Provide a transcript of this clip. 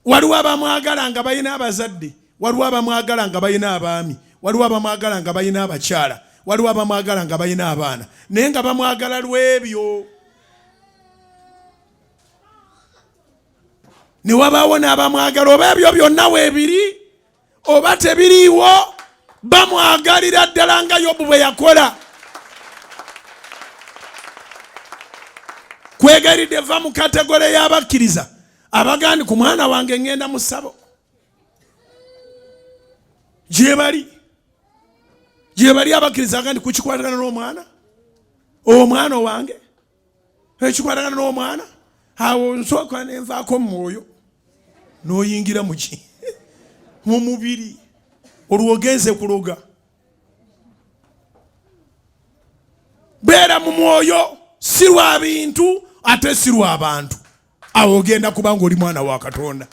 waliwo abamwagala nga balina abazadde, waliwo abamwagala nga balina abaami, waliwo abamwagala nga balina abakyala, waliwo abamwagala nga balina abaana, naye nga bamwagala lw'ebyo. Ne wabaawo n'abamwagala oba ebyo byonna weebiri oba tebiriiwo, bamwagalira ddala nga Yobu bwe yakola. Kwegayiridde va mu kategole y'abakkiriza abagandi ku mwana wange ngenda mu ssabo. Gye bali abakkiriza agandi kukikwatagana n'omwana, omwana wange ekikwatagana n'omwana, awo nsooka nenvaako mu mwoyo n'oyingira muki mu mubiri, olwogenze kuloga. Beera mu mwoyo, si lwa bintu ate si lwa bantu, awo ogenda kuba ng'oli mwana wa Katonda.